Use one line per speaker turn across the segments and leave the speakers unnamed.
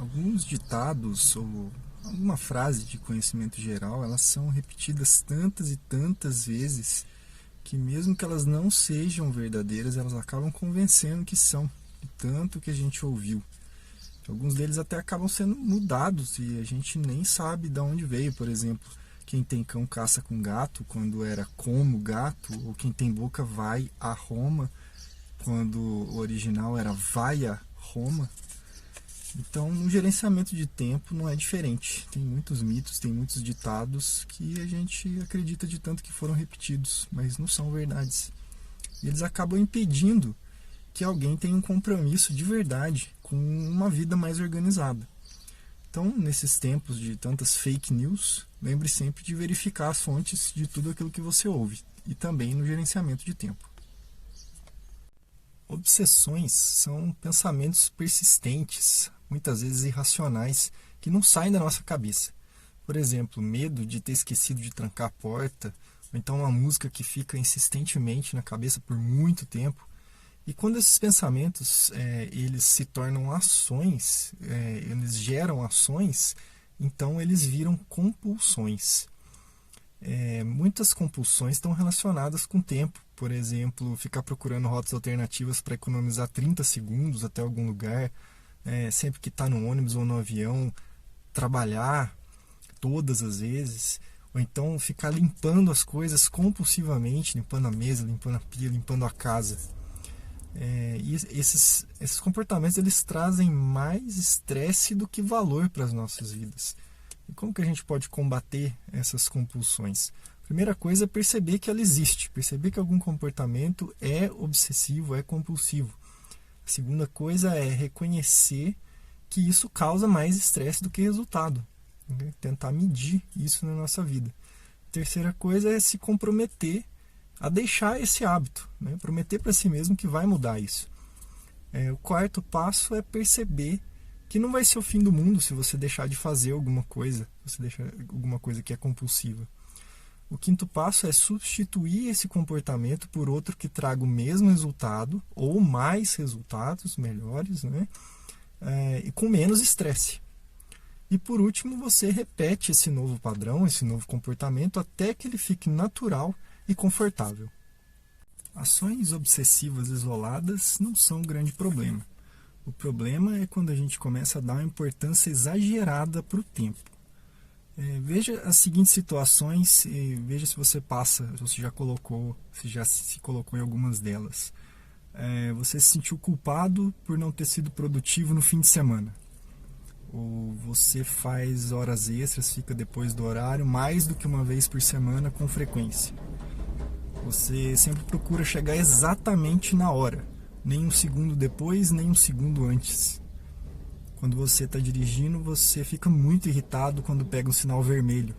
Alguns ditados ou alguma frase de conhecimento geral, elas são repetidas tantas e tantas vezes que mesmo que elas não sejam verdadeiras, elas acabam convencendo que são, de tanto que a gente ouviu. Alguns deles até acabam sendo mudados e a gente nem sabe de onde veio. Por exemplo, quem tem cão caça com gato, quando era como gato, ou quem tem boca vai a Roma, quando o original era vai a Roma. Então, no gerenciamento de tempo não é diferente. Tem muitos mitos, tem muitos ditados que a gente acredita de tanto que foram repetidos, mas não são verdades. E eles acabam impedindo que alguém tenha um compromisso de verdade com uma vida mais organizada. Então, nesses tempos de tantas fake news, lembre sempre de verificar as fontes de tudo aquilo que você ouve, e também no gerenciamento de tempo. Obsessões são pensamentos persistentes, muitas vezes irracionais, que não saem da nossa cabeça. Por exemplo, medo de ter esquecido de trancar a porta, ou então uma música que fica insistentemente na cabeça por muito tempo. E quando esses pensamentos eles se tornam ações, eles geram ações, então eles viram compulsões. Muitas compulsões estão relacionadas com o tempo. Por exemplo, ficar procurando rotas alternativas para economizar 30 segundos até algum lugar, sempre que está no ônibus ou no avião, trabalhar todas as vezes, ou então ficar limpando as coisas compulsivamente, limpando a mesa, limpando a pia, limpando a casa. E esses comportamentos eles trazem mais estresse do que valor para as nossas vidas. E como que a gente pode combater essas compulsões? Primeira coisa é perceber que ela existe, perceber que algum comportamento é obsessivo, é compulsivo. A segunda coisa é reconhecer que isso causa mais estresse do que resultado, né? Tentar medir isso na nossa vida. A terceira coisa é se comprometer a deixar esse hábito, né? Prometer para si mesmo que vai mudar isso. O quarto passo é perceber que não vai ser o fim do mundo se você deixar de fazer alguma coisa, se você deixar alguma coisa que é compulsiva. O quinto passo é substituir esse comportamento por outro que traga o mesmo resultado ou mais resultados melhores, né? E com menos estresse. E por último, você repete esse novo padrão, esse novo comportamento até que ele fique natural e confortável. Ações obsessivas isoladas não são um grande problema. O problema é quando a gente começa a dar uma importância exagerada para o tempo. Veja as seguintes situações e veja se você passa, se você já colocou, se já se colocou em algumas delas. Você se sentiu culpado por não ter sido produtivo no fim de semana. Ou você faz horas extras, fica depois do horário, mais do que uma vez por semana com frequência. Você sempre procura chegar exatamente na hora, nem um segundo depois, nem um segundo antes. Quando você está dirigindo, você fica muito irritado quando pega um sinal vermelho.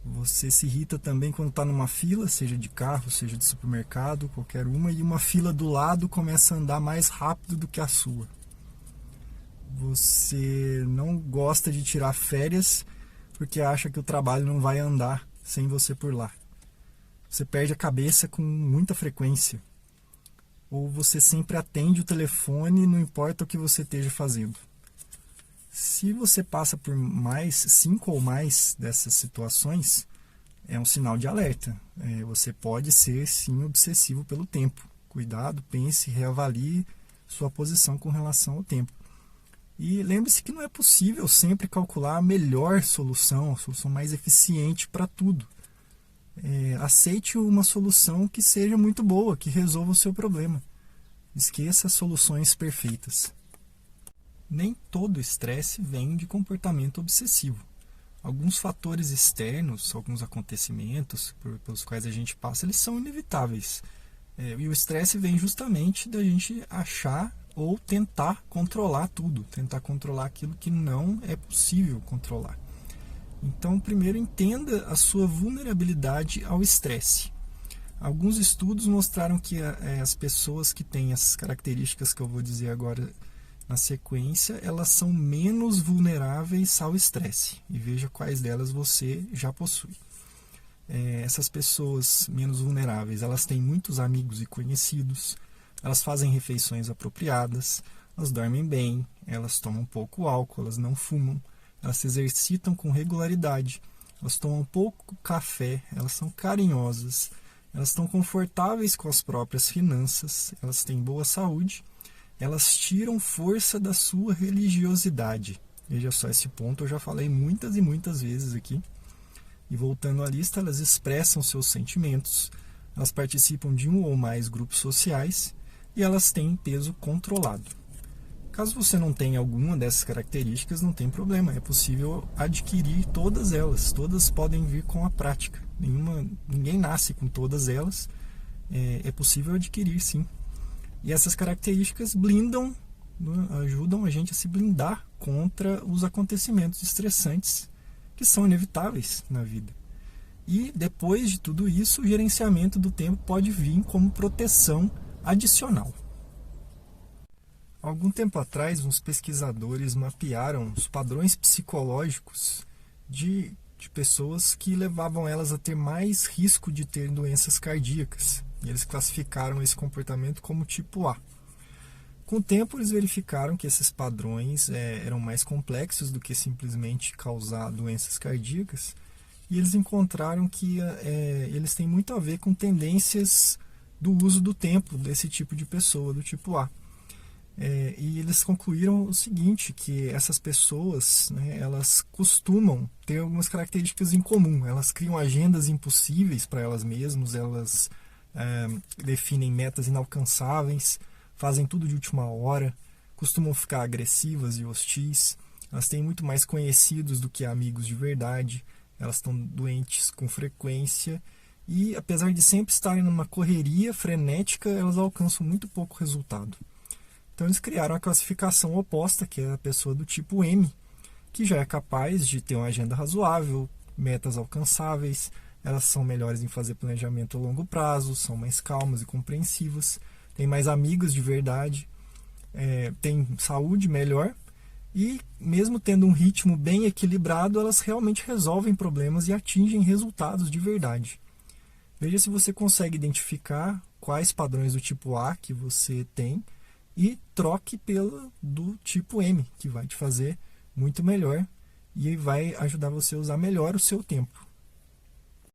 Você se irrita também quando está numa fila, seja de carro, seja de supermercado, qualquer uma, e uma fila do lado começa a andar mais rápido do que a sua. Você não gosta de tirar férias porque acha que o trabalho não vai andar sem você por lá. Você perde a cabeça com muita frequência. Ou você sempre atende o telefone, não importa o que você esteja fazendo. Se você passa por 5 ou mais dessas situações, é um sinal de alerta. Você pode ser, sim, obsessivo pelo tempo. Cuidado, pense, reavalie sua posição com relação ao tempo. E lembre-se que não é possível sempre calcular a melhor solução, a solução mais eficiente para tudo. Aceite uma solução que seja muito boa, que resolva o seu problema. Esqueça as soluções perfeitas. Nem todo estresse vem de comportamento obsessivo. Alguns fatores externos, alguns acontecimentos pelos quais a gente passa, eles são inevitáveis. E o estresse vem justamente da gente achar ou tentar controlar tudo, tentar controlar aquilo que não é possível controlar. Então, primeiro, entenda a sua vulnerabilidade ao estresse. Alguns estudos mostraram que as pessoas que têm as características que eu vou dizer agora na sequência, elas são menos vulneráveis ao estresse. E veja quais delas você já possui. Essas pessoas menos vulneráveis, elas têm muitos amigos e conhecidos, elas fazem refeições apropriadas, elas dormem bem, elas tomam pouco álcool, elas não fumam, elas se exercitam com regularidade, elas tomam pouco café, elas são carinhosas, elas estão confortáveis com as próprias finanças, elas têm boa saúde, elas tiram força da sua religiosidade. Veja só, esse ponto eu já falei muitas e muitas vezes aqui. E voltando à lista, elas expressam seus sentimentos, elas participam de um ou mais grupos sociais e elas têm peso controlado. Caso você não tenha alguma dessas características, não tem problema, é possível adquirir todas elas, todas podem vir com a prática. Ninguém nasce com todas elas, é possível adquirir sim. E essas características blindam, ajudam a gente a se blindar contra os acontecimentos estressantes que são inevitáveis na vida. E depois de tudo isso, o gerenciamento do tempo pode vir como proteção adicional. Algum tempo atrás, uns pesquisadores mapearam os padrões psicológicos de pessoas que levavam elas a ter mais risco de ter doenças cardíacas. E eles classificaram esse comportamento como tipo A. Com o tempo, eles verificaram que esses padrões eram mais complexos do que simplesmente causar doenças cardíacas. E eles encontraram que eles têm muito a ver com tendências do uso do tempo desse tipo de pessoa, do tipo A. E eles concluíram o seguinte, que essas pessoas, né, elas costumam ter algumas características em comum. Elas criam agendas impossíveis para elas mesmas, elas definem metas inalcançáveis, fazem tudo de última hora, costumam ficar agressivas e hostis, elas têm muito mais conhecidos do que amigos de verdade, elas estão doentes com frequência e, apesar de sempre estarem numa correria frenética, elas alcançam muito pouco resultado. Então eles criaram a classificação oposta, que é a pessoa do tipo M, que já é capaz de ter uma agenda razoável, metas alcançáveis, elas são melhores em fazer planejamento a longo prazo, são mais calmas e compreensivas, têm mais amigos de verdade, têm saúde melhor e, mesmo tendo um ritmo bem equilibrado, elas realmente resolvem problemas e atingem resultados de verdade. Veja se você consegue identificar quais padrões do tipo A que você tem e troque pelo do tipo M, que vai te fazer muito melhor e vai ajudar você a usar melhor o seu tempo.